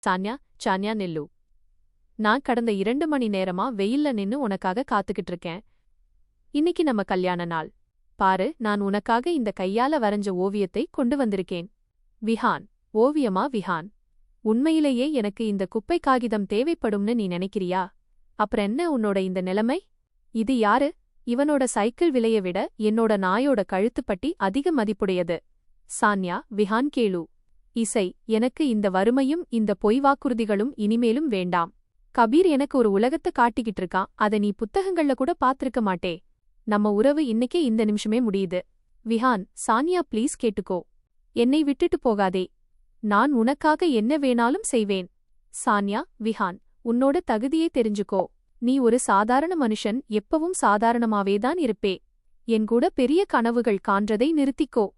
சான்யா, சான்யா நில்லு. நான் கடந்த 2 மணி நேரமா வெயில்ல நின்னு உனக்காக காத்துக்கிட்டு இருக்கேன். இன்னைக்கு நம்ம கல்யாண நாள். பாரு, நான் உனக்காக இந்த கையால வரைஞ்ச ஓவியத்தை கொண்டு வந்திருக்கேன். விஹான். ஓவியமா விஹான்? உண்மையிலேயே எனக்கு இந்த குப்பை காகிதம் தேவைப்படும்னு நீ நினைக்கிறியா? அப்புறம் என்ன உன்னோட இந்த நிலைமை? இது யாரு? இவனோட சைக்கிள் விலைய விட என்னோட நாயோட கழுத்துப்பட்டி அதிக மதிப்புடையது. சான்யா, விஹான் கேளு. இசை, எனக்கு இந்த வறுமையும் இந்த பொய் வாக்குறுதிகளும் இனிமேலும் வேண்டாம். கபீர் எனக்கு ஒரு உலகத்தை காட்டிக்கிட்டு இருக்கான், அதை நீ புத்தகங்கள்ல கூட பாத்திருக்க மாட்டே. நம்ம உறவு இன்னைக்கே இந்த நிமிஷமே முடியுது. விஹான். சான்யா, ப்ளீஸ் கேட்டுக்கோ. என்னை விட்டுட்டு போகாதே. நான் உனக்காக என்ன வேணாலும் செய்வேன். சான்யா, விஹான், உன்னோட தகுதியை தெரிஞ்சுக்கோ. நீ ஒரு சாதாரண மனுஷன், எப்பவும் சாதாரணமாவேதான் இருப்பே. என் கூட பெரிய கனவுகள் காண்றதை நிறுத்திக்கோ.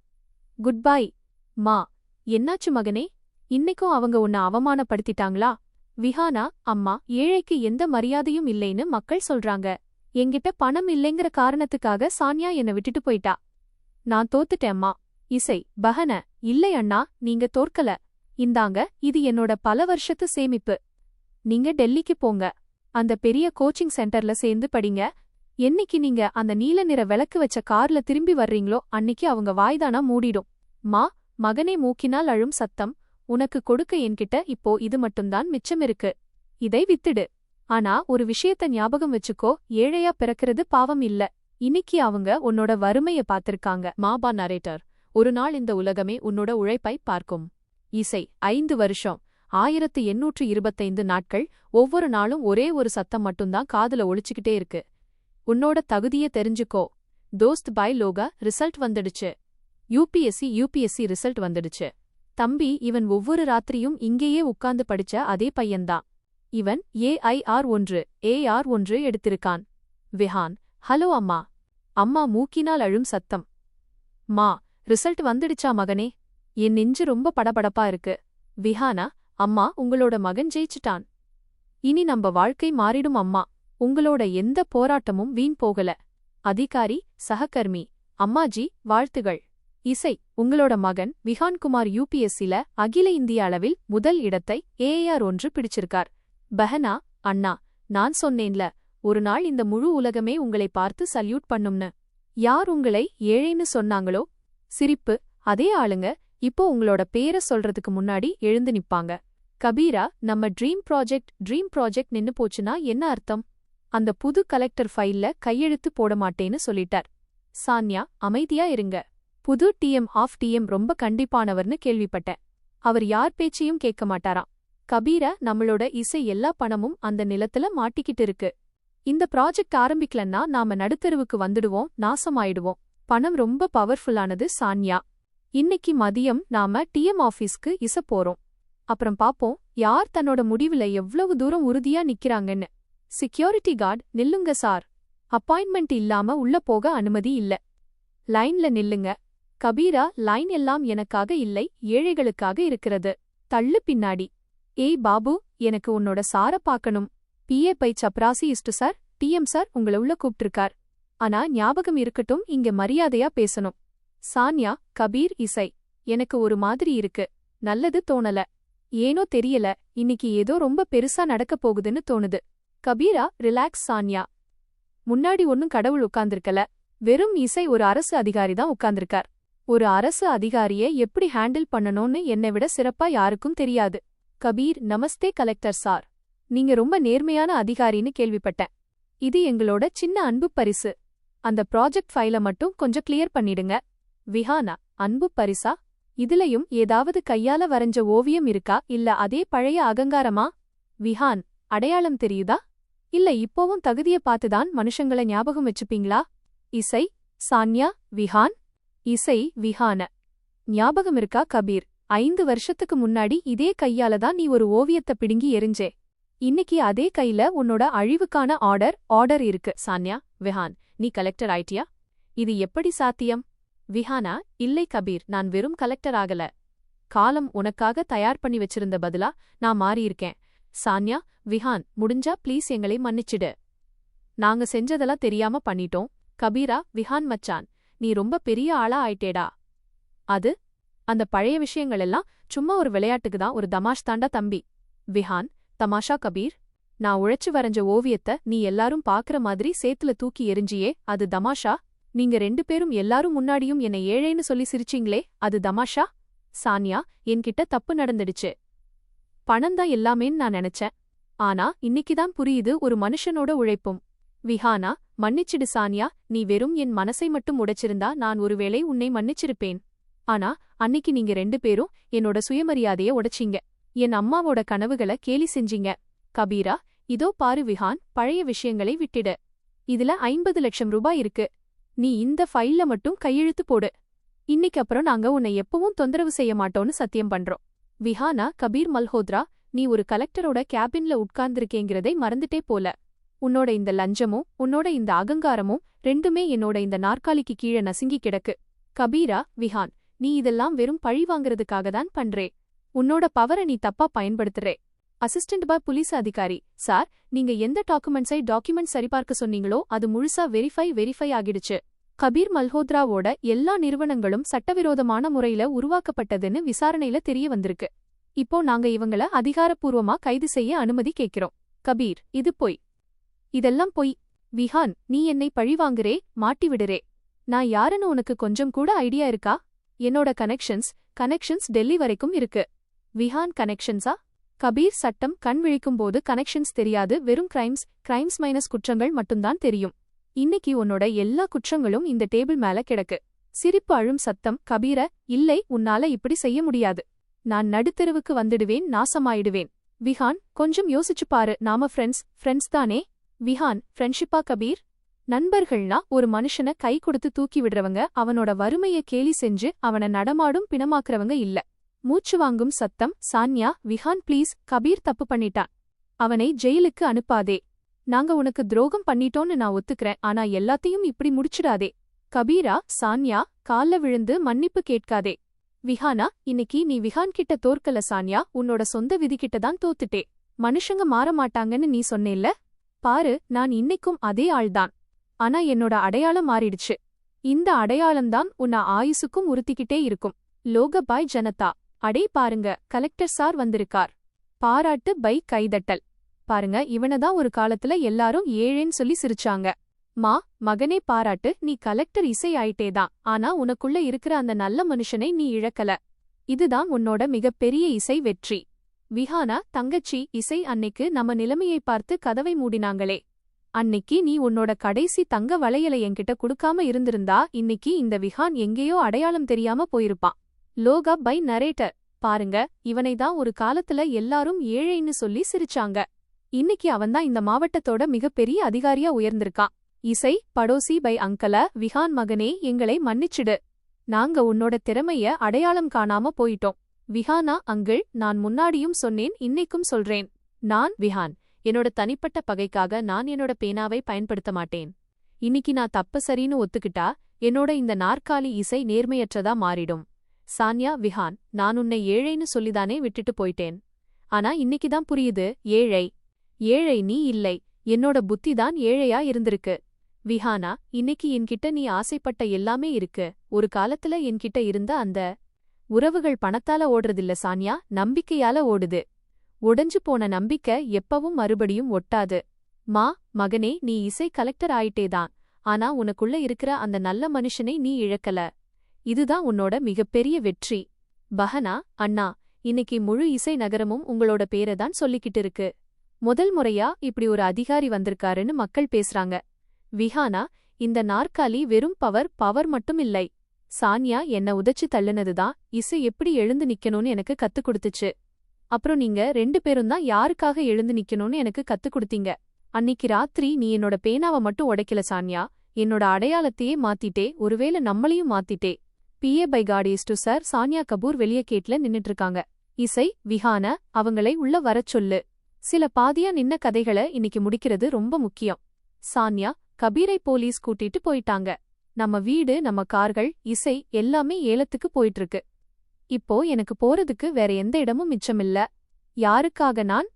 Good bye. மா. என்னாச்சு மகனே? இன்னைக்கும் அவங்க உன்னை அவமானப்படுத்திட்டாங்களா? விஹானா, அம்மா, ஏழைக்கு எந்த மரியாதையும் இல்லைன்னு மக்கள் சொல்றாங்க. என்கிட்ட பணம் இல்லைங்கிற காரணத்துக்காக சான்யா என்னை விட்டுட்டு போயிட்டா. நான் தோத்துட்டேம்மா. இசை. பஹன. இல்லை அண்ணா, நீங்க தோற்கல. இந்தாங்க, இது என்னோட பல வருஷத்து சேமிப்பு. நீங்க டெல்லிக்கு போங்க. அந்த பெரிய கோச்சிங் சென்டர்ல சேர்ந்து படிங்க. என்னைக்கு நீங்க அந்த நீல நிற விளக்கு வச்ச கார்ல திரும்பி வர்றீங்களோ அன்னிக்கு அவங்க வாய்தானா மூடிடும். மா. மகனே, மூக்கினால் அழும் சத்தம். உனக்கு கொடுக்க என்கிட்ட இப்போ இது மட்டும்தான் மிச்சமிருக்கு. இதை வித்துடு. ஆனா ஒரு விஷயத்த ஞாபகம் வச்சுக்கோ, ஏழையா பிறக்கிறது பாவம் இல்ல. இன்னைக்கு அவங்க உன்னோட வறுமைய பாத்திருக்காங்க. மாபா. நரேட்டர். ஒரு நாள் இந்த உலகமே உன்னோட உழைப்பை பார்க்கும். இசை. 5 வருஷம், 1825 நாட்கள், ஒவ்வொரு நாளும் ஒரே ஒரு சத்தம் மட்டும்தான் காதுல ஒழிச்சுக்கிட்டே இருக்கு. உன்னோட தகுதிய தெரிஞ்சுக்கோ. தோஸ்த் பாய் லோகா, ரிசல்ட் வந்துடுச்சு. யூபிஎஸ்சி ரிசல்ட் வந்துடுச்சு. தம்பி, இவன் ஒவ்வொரு ராத்திரியும் இங்கேயே உட்கார்ந்து படிச்ச அதே பையன்தான். இவன் AR1 எடுத்திருக்கான். விஹான். ஹலோ அம்மா. அம்மா மூக்கினால் அழும் சத்தம். மா. ரிசல்ட் வந்துடுச்சா மகனே? என் நெஞ்சு ரொம்ப படபடப்பா இருக்கு. விஹானா. அம்மா, உங்களோட மகன் ஜெயிச்சுட்டான். இனி நம்ம வாழ்க்கை மாறிடும் அம்மா. உங்களோட எந்த போராட்டமும் வீண் போகல. அதிகாரி, சககர்மி. அம்மாஜி, வாழ்த்துகள். இசை. உங்களோட மகன் விஹான்குமார் யூபிஎஸ்சில அகில இந்திய அளவில் முதல் இடத்தை AR1 பிடிச்சிருக்கார். பஹனா. அண்ணா, நான் சொன்னேன்ல, ஒரு நாள் இந்த முழு உலகமே உங்களை பார்த்து சல்யூட் பண்ணும்னு. யார் உங்களை ஏழைன்னு சொன்னாங்களோ? சிரிப்பு. அதே ஆளுங்க இப்போ உங்களோட பேரை சொல்றதுக்கு முன்னாடி எழுந்து நிப்பாங்க. கபீரா, நம்ம ட்ரீம் ப்ராஜெக்ட் நின்னு போச்சுன்னா என்ன அர்த்தம்? அந்த புது கலெக்டர் ஃபைல்ல கையெழுத்து போட மாட்டேன்னு சொல்லிட்டார். சான்யா, அமைதியா இருங்க. புது TM ரொம்ப கண்டிப்பானவர்னு கேள்விப்பட்டேன். அவர் யார் பேச்சையும் கேட்க மாட்டாராம். கபீரா, நம்மளோட இசை எல்லா பணமும் அந்த நிலத்துல மாட்டிக்கிட்டு இருக்கு. இந்த ப்ராஜெக்ட் ஆரம்பிக்கலன்னா நாம நடுத்தெருவுக்கு வந்துடுவோம், நாசமாயிடுவோம். பணம் ரொம்ப பவர்ஃபுல்லானது சான்யா. இன்னைக்கு மதியம் நாம TM ஆபீஸ்க்கு போறோம். அப்புறம் பாப்போம் யார் தன்னோட முடிவுல எவ்வளவு தூரம் உறுதியா நிக்கிறாங்கன்னு. செக்யூரிட்டி கார்டு, நில்லுங்க சார். அப்பாயின்மெண்ட் இல்லாம உள்ள போக அனுமதி இல்ல. லைன்ல நில்லுங்க. கபீரா, லைன் எல்லாம் எனக்காக இல்லை, ஏழைகளுக்காக இருக்கிறது. தள்ளு பின்னாடி. ஏய் பாபு, எனக்கு உன்னோட சார பாக்கணும். PA பை சப்ராசி இஸ்டு சார். TM சார் உங்கள உள்ள கூப்பிட்டிருக்கார். ஆனா ஞாபகம் இருக்கட்டும், இங்க மரியாதையா பேசணும். சான்யா. கபீர். இசை. எனக்கு ஒரு மாதிரி இருக்கு. நல்லது தோணல. ஏனோ தெரியல, இன்னைக்கு ஏதோ ரொம்ப பெருசா நடக்கப் போகுதுன்னு தோணுது. கபீரா, ரிலாக்ஸ். சான்யா. முன்னாடி ஒன்னும் கடவுள் உட்கார்ந்திருக்கல. வெறும் இசை ஒரு அரசு அதிகாரிதான் உட்கார்ந்திருக்கார். ஒரு அரசு அதிகாரியை எப்படி ஹேண்டில் பண்ணணும்னு என்னை விட சிறப்பா யாருக்கும் தெரியாது. கபீர். நமஸ்தே கலெக்டர் சார். நீங்க ரொம்ப நேர்மையான அதிகாரின்னு கேள்விப்பட்டேன். இது எங்களோட சின்ன அன்பு பரிசு. அந்த ப்ராஜெக்ட் ஃபைல மட்டும் கொஞ்சம் கிளியர் பண்ணிடுங்க. விஹானா. அன்பு பரிசா? இதுலயும் ஏதாவது கையால வரைஞ்ச ஓவியம் இருக்கா, இல்ல அதே பழைய அகங்காரமா? விஹான். அடையாளம் தெரியுதா? இல்ல இப்போவும் தகுதிய பார்த்துதான் மனுஷங்கள ஞாபகம் வச்சுப்பீங்களா? இசை. சான்யா. விஹான். இசை. விஹான. ஞாபகம் இருக்கா கபீர்? 5 வருஷத்துக்கு முன்னாடி இதே கையால தான் நீ ஒரு ஓவியத்தை பிடுங்கி எரிஞ்சே. இன்னைக்கு அதே கையில உன்னோட அழிவுக்கான ஆர்டர் இருக்கு. சான்யா. விஹான். நீ கலெக்டர் ஆயிட்டியா? இது எப்படி சாத்தியம்? விஹானா. இல்லை கபீர், நான் வெறும் கலெக்டர் ஆகல. காலம் உனக்காக தயார் பண்ணி வச்சிருந்த பதிலா நான் மாறியிருக்கேன். சான்யா. விஹான். முடிஞ்சா ப்ளீஸ் எங்களை மன்னிச்சிடு. நாங்க செஞ்சதெல்லாம் தெரியாம பண்ணிட்டோம். கபீரா. விஹான் மச்சான், நீ ரொம்ப பெரிய ஆளா ஆயிட்டேடா. அந்த பழைய விஷயங்கள் எல்லாம் சும்மா ஒரு விளையாட்டுக்கு தான், ஒரு தமாஷ் தாண்டா தம்பி. விஹான், தமாஷா கபீர். நான் உழைச்சு வரைஞ்ச ஓவியத்த நீ எல்லாரும் பாக்குற மாதிரி சேத்துல தூக்கி எரிஞ்சியே, அது தமாஷா? நீங்க 2 பேரும் எல்லாரும் முன்னாடியும் என்னை ஏழைன்னு சொல்லி சிரிச்சீங்களே, அது தமாஷா? சான்யா, என்கிட்ட தப்பு நடந்துடுச்சு. பணம்தான் எல்லாமேன்னு நான் நினைச்சேன். ஆனா இன்னிக்குதான் புரியுது ஒரு மனுஷனோட உழைப்பும். விஹானா, மன்னிச்சிடு சான்யா, நீ வெறும் என் மனசை மட்டும் உடைச்சிருந்தா நான் ஒருவேளை உன்னை மன்னிச்சிருப்பேன். ஆனா அன்னிக்கு நீங்க 2 பேரும் என்னோட சுயமரியாதைய உடைச்சீங்க. என் அம்மாவோட கனவுகளை கேலி செஞ்சீங்க. கபீரா, இதோ பாரு விஹான், பழைய விஷயங்களை விட்டிடு. இதுல 50 லட்சம் ரூபாய் இருக்கு. நீ இந்த ஃபைல்ல மட்டும் கையெழுத்து போடு. இன்னைக்கு அப்புறம் நாங்க உன்னை எப்பவும் தொந்தரவு செய்ய மாட்டோம்னு சத்தியம் பண்றோம். விஹானா, கபீர் மல்ஹோத்ரா, நீ ஒரு கலெக்டரோட கேபின்ல உட்கார்ந்திருக்கேங்கிறதை மறந்துட்டே போல. உன்னோட இந்த லஞ்சமும் உன்னோட இந்த அகங்காரமும் 2மே என்னோட இந்த நாற்காலிக்கு கீழே நசுங்கி கிடக்கு. கபீரா, விஹான், நீ இதெல்லாம் வெறும் பழி வாங்கறதுக்காக தான் பண்றே. உன்னோட பவரை நீ தப்பா பயன்படுத்துறே. அசிஸ்டன்ட் புலிஸ் அதிகாரி சார், நீங்க எந்த டாக்குமெண்ட் சரிபார்க்க சொன்னீங்களோ அது முழுசா வெரிஃபை ஆகிடுச்சு. கபீர் மல்ஹோத்ராவோட எல்லா நிறுவனங்களும் சட்டவிரோதமான முறையில உருவாக்கப்பட்டதுன்னு விசாரணையில தெரிய வந்திருக்கு. இப்போ நாங்க இவங்கள அதிகாரப்பூர்வமா கைது செய்ய அனுமதி கேட்கிறோம். கபீர், இது பொய். இதெல்லாம் பொய். விஹான், நீ என்னை பழிவாங்குறே, மாட்டி விடுறே. நான் யாருன்னு உனக்கு கொஞ்சம் கூட ஐடியா இருக்கா? என்னோட கனெக்ஷன்ஸ் டெல்லி வரைக்கும் இருக்கு. விஹான், கனெக்ஷன்ஸா? கபீர், சட்டம் கண் விழிக்கும்போது கனெக்ஷன்ஸ் தெரியாது, வெறும் கிரைம்ஸ் மைனஸ் குற்றங்கள் மட்டும்தான் தெரியும். இன்னைக்கு உன்னோட எல்லா குற்றங்களும் இந்த டேபிள் மேல கிடக்கு. சிரிப்பு அழும் சத்தம். கபீர, இல்லை, உன்னால இப்படி செய்ய முடியாது. நான் நடுத்தெருவுக்கு வந்துடுவேன், நாசமாயிடுவேன். விஹான், கொஞ்சம் யோசிச்சு பாரு, நாம ஃப்ரெண்ட்ஸ் தானே? விஹான், ஃப்ரெண்ட்ஷிப்பா கபீர்? நண்பர்கள்னா ஒரு மனுஷனை கை கொடுத்து தூக்கி விடுறவங்க, அவனோட வறுமைய கேலி செஞ்சு அவனை நடமாடும் பிணமாக்குறவங்க இல்ல. மூச்சு வாங்கும் சத்தம். சான்யா, விஹான் ப்ளீஸ், கபீர் தப்பு பண்ணிட்டான். அவனை ஜெயிலுக்கு அனுப்பாதே. நாங்க உனக்கு துரோகம் பண்ணிட்டோன்னு நான் ஒத்துக்கிறேன், ஆனா எல்லாத்தையும் இப்படி முடிச்சிடாதே. கபீரா, சான்யா, கால்ல விழுந்து மன்னிப்பு கேட்காதே. விஹானா, இன்னைக்கு நீ விஹான் கிட்ட தோற்கல சான்யா, உன்னோட சொந்த விதிக்கிட்ட தான் தோத்துட்டே. மனுஷங்க மாற மாட்டாங்கன்னு நீ சொன்னேல்ல? பாரு, நான் இன்னைக்கும் அதே ஆள்தான். ஆனா என்னோட அடையாளம் மாறிடுச்சு. இந்த அடையாளம்தான் உன்னை ஆயுசுக்கும் உறுத்திக்கிட்டே இருக்கும். லோகபாய் ஜனதா. அடே பாருங்க, கலெக்டர் சார் வந்திருக்கார். பாராட்டு கைதட்டல். பாருங்க, இவனதான் ஒரு காலத்துல எல்லாரும் ஏழேன்னு சொல்லி சிரிச்சாங்க. மகனே பாராட்டு, நீ கலெக்டர் இசை ஆயிட்டேதான், ஆனா உனக்குள்ள இருக்கிற அந்த நல்ல மனுஷனை நீ இழக்கல. இதுதான் உன்னோட மிகப்பெரிய இசை வெற்றி. விஹானா, தங்கச்சி இசை, அன்னைக்கு நம்ம நிலைமையை பார்த்து கதவை மூடினாங்களே. அன்னைக்கு நீ உன்னோட கடைசி தங்க வளையலை என்கிட்ட குடுக்காம இருந்திருந்தா இன்னைக்கு இந்த விஹான் எங்கேயோ அடையாளம் தெரியாம போயிருப்பான். லோகா நரேட்டர். பாருங்க, இவனைதான் ஒரு காலத்துல எல்லாரும் ஏழைன்னு சொல்லி சிரிச்சாங்க. இன்னைக்கு அவன்தான் இந்த மாவட்டத்தோட மிகப்பெரிய அதிகாரியா உயர்ந்திருக்கான். இசை, படோசி அங்கல. விஹான் மகனே, எங்களை மன்னிச்சிடு. நாங்க உன்னோட திறமைய அடையாளம் காணாம போயிட்டோம். விஹானா அங்கிள், நான் முன்னாடியும் சொன்னேன், இன்னைக்கும் சொல்றேன். விஹான், என்னோட தனிப்பட்ட பகைக்காக நான் என்னோட பேனாவை பயன்படுத்த மாட்டேன். இன்னைக்கு நான் தப்பு சரின்னு ஒத்துக்கிட்டா என்னோட இந்த நாற்காலி இசை நேர்மையற்றதா மாறிடும். சான்யா, விஹான், நான் உன்னை ஏழைன்னு சொல்லிதானே விட்டுட்டு போயிட்டேன். ஆனா இன்னைக்குதான் புரியுது, ஏழை நீ இல்லை, என்னோட புத்திதான் ஏழையா இருந்திருக்கு. விஹானா, இன்னைக்கு என்கிட்ட நீ ஆசைப்பட்ட எல்லாமே இருக்கு. ஒரு காலத்துல என்கிட்ட இருந்த அந்த உறவுகள் பணத்தால ஓடுறதில்ல சான்யா, நம்பிக்கையால ஓடுது. உடைஞ்சு போன நம்பிக்கை எப்பவும் மறுபடியும் ஒட்டாது. மகனே, நீ இசை கலெக்டர் ஆயிட்டேதான், ஆனா உனக்குள்ள இருக்கிற அந்த நல்ல மனுஷனை நீ இழக்கல. இதுதான் உன்னோட மிகப்பெரிய வெற்றி. பஹனா, அண்ணா, இன்னைக்கு முழு இசை நகரமும் உங்களோட பேரதான் சொல்லிக்கிட்டு இருக்கு. முதல் முறையா இப்படி ஒரு அதிகாரி வந்திருக்காருன்னு மக்கள் பேசுறாங்க. விஹானா, இந்த நாற்காலி வெறும் பவர் மட்டும் இல்லை. சான்யா என்ன உதைச்சு தள்ளுனதுதான் இசை எப்படி எழுந்து நிக்கணும்னு எனக்கு கத்துக் கொடுத்துச்சு. அப்புறம் நீங்க 2 பேரும் தான் யாருக்காக எழுந்து நிக்கணும்னு எனக்கு கத்துக் கொடுத்தீங்க. அன்னிக்கு ராத்திரி நீ என்னோட பேனாவை மட்டும் உடைக்கல சான்யா, என்னோட அடையாளத்தையே மாத்திட்டே, ஒருவேளை நம்மளையும் மாத்திட்டே. PA காட் சார். சான்யா கபூர் வெளியே கேட்ல நின்னுட்டு இருக்காங்க. இசை, விஹான, அவங்களை உள்ள வரச் சொல்லு. சில பாதியா நின்ன கதைகளை இன்னைக்கு முடிக்கிறது ரொம்ப முக்கியம். சான்யா, கபீரை போலீஸ் கூட்டிட்டு போயிட்டாங்க. நம்ம வீடு, நம்ம கார்கள், இசை எல்லாமே ஏலத்துக்கு போயிட்டு இருக்கு. இப்போ எனக்கு போறதுக்கு வேற எந்த இடமும் மிச்சமில்ல. யாருக்காக நான்?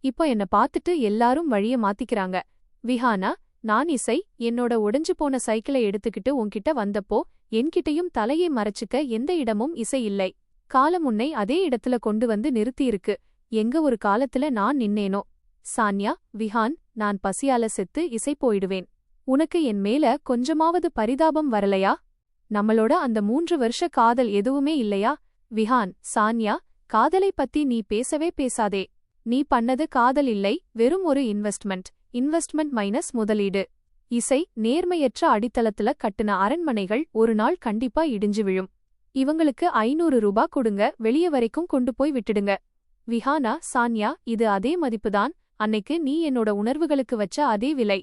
இப்போ என்ன பார்த்துட்டு எல்லாரும் வழிய மாத்திக்கிறாங்க. விஹானா, நான் இசை, என்னோட உடைஞ்சு போன சைக்கிளை எடுத்துக்கிட்டு உன்கிட்ட வந்தப்போ என்கிட்டயும் தலையை மறைச்சுக்க எந்த இடமும் இசை இல்லை. காலம் உன்னை அதே இடத்துல கொண்டு வந்து நிறுத்தியிருக்கு. எங்க ஒரு காலத்துல நான் நின்னேனோ. சான்யா, விஹான், நான் பசியால செத்து இசை போயிடுவேன். உனக்கு என் மேல கொஞ்சமாவது பரிதாபம் வரலையா? நம்மளோட அந்த 3 வருஷ காதல் எதுவுமே இல்லையா? விஹான், சான்யா, காதலை பத்தி நீ பேசவே பேசாதே. நீ பண்ணது காதல் இல்லை, வெறும் ஒரு இன்வெஸ்ட்மெண்ட் மைனஸ் முதலீடு. இசை, நேர்மையற்ற அடித்தளத்துல கட்டுன அரண்மனைகள் ஒரு நாள் கண்டிப்பா இடிஞ்சு விழும். இவங்களுக்கு 500 ரூபா கொடுங்க, வெளிய வரைக்கும் கொண்டு போய் விட்டுடுங்க. விஹானா, சான்யா, இது அதே மதிப்புதான். அன்னைக்கு நீ என்னோட உணர்வுகளுக்கு வச்ச அதே விலை.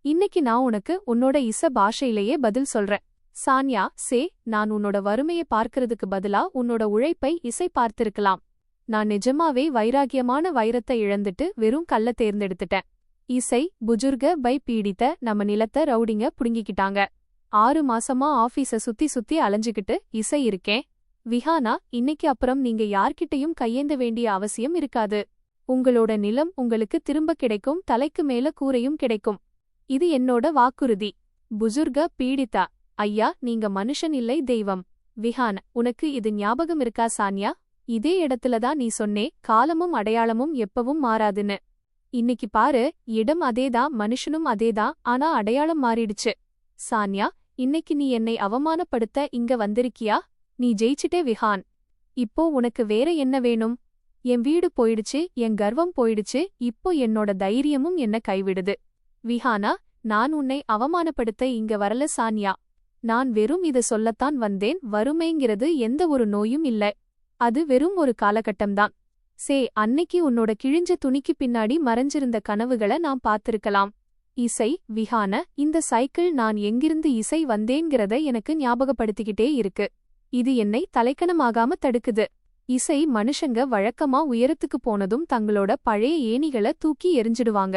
இன்னைக்கு நான் உனக்கு உன்னோட பாஷையிலேயே பதில் சொல்றேன். சான்யா, நான் உன்னோட வறுமையை பார்க்கறதுக்கு பதிலா உன்னோட உழைப்பை இசை பார்த்திருக்கலாம். நான் நிஜமாவே வைராகியமான வைரத்தை இழந்துட்டு வெறும் கல்ல தேர்ந்தெடுத்துட்டேன். இசை, புஜுர்க பை பீடித்த நம்ம நிலத்த ரவுடிங்க புடுங்கிக்கிட்டாங்க. 6 மாசமா ஆபீஸ சுத்தி சுத்தி அலைஞ்சுக்கிட்டு இசை இருக்கேன். விஹானா, இன்னைக்கு அப்புறம் நீங்க யார்கிட்டயும் கையேந்த வேண்டிய அவசியம் இருக்காது. உங்களோட நிலம் உங்களுக்கு திரும்ப கிடைக்கும், தலைக்கு மேல கூரையும் கிடைக்கும். இது என்னோட வாக்குறுதி. புஜுர்க பீடித்தா, ஐயா, நீங்க மனுஷன் இல்லை தெய்வம். விஹான், உனக்கு இது ஞாபகம் இருக்கா சான்யா? இதே இடத்துலதான் நீ சொன்னே, காலமும் அடையாளமும் எப்பவும் மாறாதுன்னு. இன்னைக்கு பாரு, இடம் அதேதான், மனுஷனும் அதேதான், ஆனா அடையாளம் மாறிடுச்சு. சான்யா, இன்னைக்கு நீ என்னை அவமானப்படுத்த இங்க வந்திருக்கியா? நீ ஜெயிச்சிட்டே விஹான். இப்போ உனக்கு வேற என்ன வேணும்? என் வீடு போயிடுச்சு, என் கர்வம் போயிடுச்சு, இப்போ என்னோட தைரியமும் என்ன கைவிடுது. விஹானா, நான் உன்னை அவமானப்படுத்த இங்க வரல சான்யா. நான் வெறும் இத சொல்லத்தான் வந்தேன். வறுமைங்கிறது எந்த ஒரு நோயும் இல்ல. அது வெறும் ஒரு காலகட்டம்தான். அன்னைக்கு உன்னோட கிழிஞ்ச துணிக்கு பின்னாடி மறைஞ்சிருந்த கனவுகளை நான் பார்த்திருக்கலாம். இசை, விஹான, இந்த சைக்கிள் நான் எங்கிருந்து இசை வந்தேங்கிறத எனக்கு ஞாபகப்படுத்திக்கிட்டே இருக்கு. இது என்னை தலைக்கணமாகாம தடுக்குது. இசை, மனுஷங்க வழக்கமா உயரத்துக்கு போனதும் தங்களோட பழைய ஏணிகளை தூக்கி எரிஞ்சிடுவாங்க.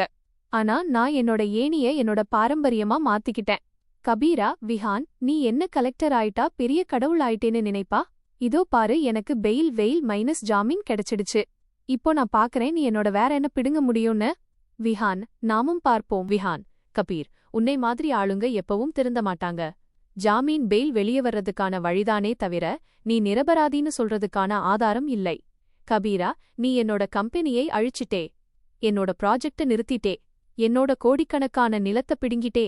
ஆனா நான் என்னோட ஏணிய என்னோட பாரம்பரியமா மாத்திக்கிட்டேன். கபீரா, விஹான், நீ என்ன கலெக்டர் ஆயிட்டா பெரிய கடவுள் ஆயிட்டேன்னு நினைப்பா? இதோ பாரு, எனக்கு வெயில் மைனஸ் ஜாமீன் கிடைச்சிடுச்சு. இப்போ நான் பாக்கறேன் நீ என்னோட வேற என்ன பிடுங்க முடியும்னு. விஹான், நாமும் பார்ப்போம். விஹான், கபீர், உன்னை மாதிரி ஆளுங்க எப்பவும் திருந்த மாட்டாங்க. ஜாமீன் பெயில் வெளியே வர்றதுக்கான வழிதானே தவிர நீ நிரபராதின்னு சொல்றதுக்கான ஆதாரம் இல்லை. கபீரா, நீ என்னோட கம்பெனியை அழிச்சிட்டே, என்னோட ப்ராஜெக்ட நிறுத்திட்டே, என்னோட கோடிக்கணக்கான நிலத்தை பிடுங்கிட்டே.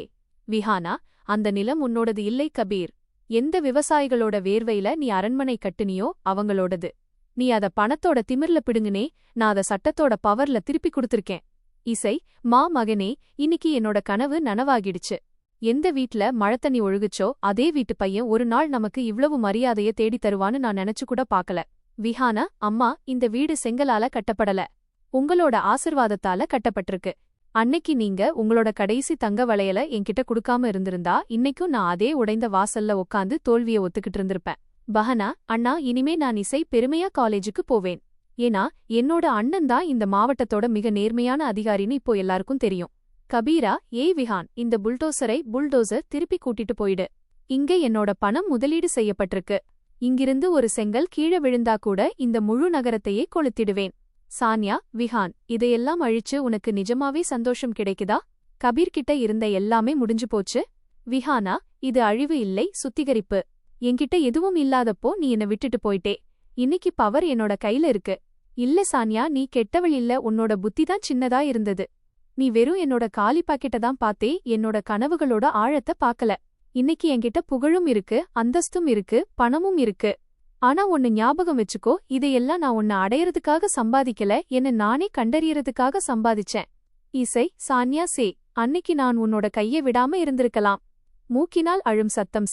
விஹானா, அந்த நிலம் உன்னோடது இல்லை கபீர். எந்த விவசாயிகளோட வேர்வையில நீ அரண்மனை கட்டுனியோ அவங்களோடது. நீ அத பணத்தோட திமிர்ல பிடுங்குனே, நான் அத சட்டத்தோட பவர்ல திருப்பி கொடுத்திருக்கேன். இசை, மகனே, இன்னைக்கு என்னோட கனவு நனவாகிடுச்சு. எந்த வீட்ல மழத்தண்ணி ஒழுகுச்சோ அதே வீட்டு பையன் ஒரு நாள் நமக்கு இவ்வளவு மரியாதைய தேடி தருவான்னு நான் நினைச்சு கூட பாக்கல. விஹானா, அம்மா, இந்த வீடு செங்கலால கட்டப்படல, உங்களோட ஆசிர்வாதத்தால கட்டப்பட்டிருக்கு. அன்னைக்கு நீங்க உங்களோட கடைசி தங்க வளையல என்கிட்ட குடுக்காம இருந்திருந்தா இன்னைக்கும் நான் அதே உடைந்த வாசல்ல உட்காந்து தோல்விய ஒத்துக்கிட்டு இருந்திருப்பேன். பஹனா, அண்ணா, இனிமே நான் இசை பெருமையா காலேஜுக்கு போவேன். ஏன்னா என்னோட அண்ணன் தான் இந்த மாவட்டத்தோட மிக நேர்மையான அதிகாரின்னு இப்போ எல்லாருக்கும் தெரியும். கபீரா, விஹான், இந்த புல்டோசர் திருப்பி கூட்டிட்டு போயிடு. இங்க என்னோட பணம் முதலீடு செய்யப்பட்டிருக்கு. இங்கிருந்து ஒரு செங்கல் கீழே விழுந்தா கூட இந்த முழு நகரத்தையே கொளுத்திடுவேன். சான்யா, விஹான், இதையெல்லாம் அழிச்சு உனக்கு நிஜமாவே சந்தோஷம் கிடைக்குதா? கபீர்கிட்ட இருந்த எல்லாமே முடிஞ்சு போச்சு. விஹானா, இது அழிவு இல்லை, சுத்திகரிப்பு. என்கிட்ட எதுவும் இல்லாதப்போ நீ என்ன விட்டுட்டு போயிட்டே. இன்னைக்கு பவர் என்னோட கையில இருக்கு. இல்ல சான்யா, நீ கெட்டவள் இல்ல, உன்னோட புத்திதான் சின்னதா இருந்தது. நீ வெறும் என்னோட காலி பாக்கெட்ட தான் பார்த்தே, என்னோட கனவுகளோட ஆழத்தை பார்க்கல. இன்னைக்கு என்கிட்ட புகழும் இருக்கு, அந்தஸ்தும் இருக்கு, பணமும் இருக்கு. ஆனா ஒன்னு ஞாபகம் வச்சுக்கோ, இதையெல்லாம் நான் உன்னை அடையறதுக்காக சம்பாதிக்கல, என்ன நானே கண்டறியறதுக்காக சம்பாதிச்சேன். இசை, சான்யா, அன்னைக்கு நான் உன்னோட கையை விடாம இருந்திருக்கலாம். மூக்கினால் அழும் சத்தம்,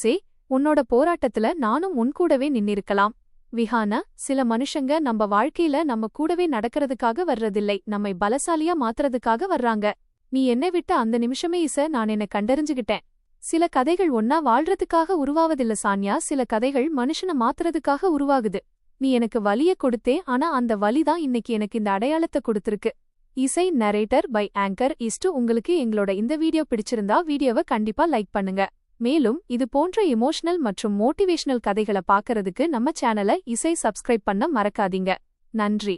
உன்னோட போராட்டத்துல நானும் உன்கூடவே நின்னிருக்கலாம். விஹானா, சில மனுஷங்க நம்ம வாழ்க்கையில நம்ம கூடவே நடக்கிறதுக்காக வர்றதில்லை, நம்மை பலசாலியா மாத்துறதுக்காக வர்றாங்க. நீ என்னை விட்ட அந்த நிமிஷமே நான் என்ன கண்டறிஞ்சுகிட்டேன். சில கதைகள் ஒன்னா வாழ்றதுக்காக உருவாவதில்ல சான்யா, சில கதைகள் மனுஷனை மாத்துறதுக்காக உருவாகுது. நீ எனக்கு வலிய கொடுத்தே, ஆனா அந்த வலிதான் இன்னைக்கு எனக்கு இந்த அடையாளத்தை கொடுத்திருக்கு. இசை, நரேட்டர் பை ஆங்கர். உங்களுக்கு எங்களோட இந்த வீடியோ பிடிச்சிருந்தா வீடியோவை கண்டிப்பா லைக் பண்ணுங்க. மேலும் இது போன்ற எமோஷனல் மற்றும் மோட்டிவேஷனல் கதைகளை பார்க்கறதுக்கு நம்ம சேனலை இசை சப்ஸ்கிரைப் பண்ண மறக்காதீங்க. நன்றி.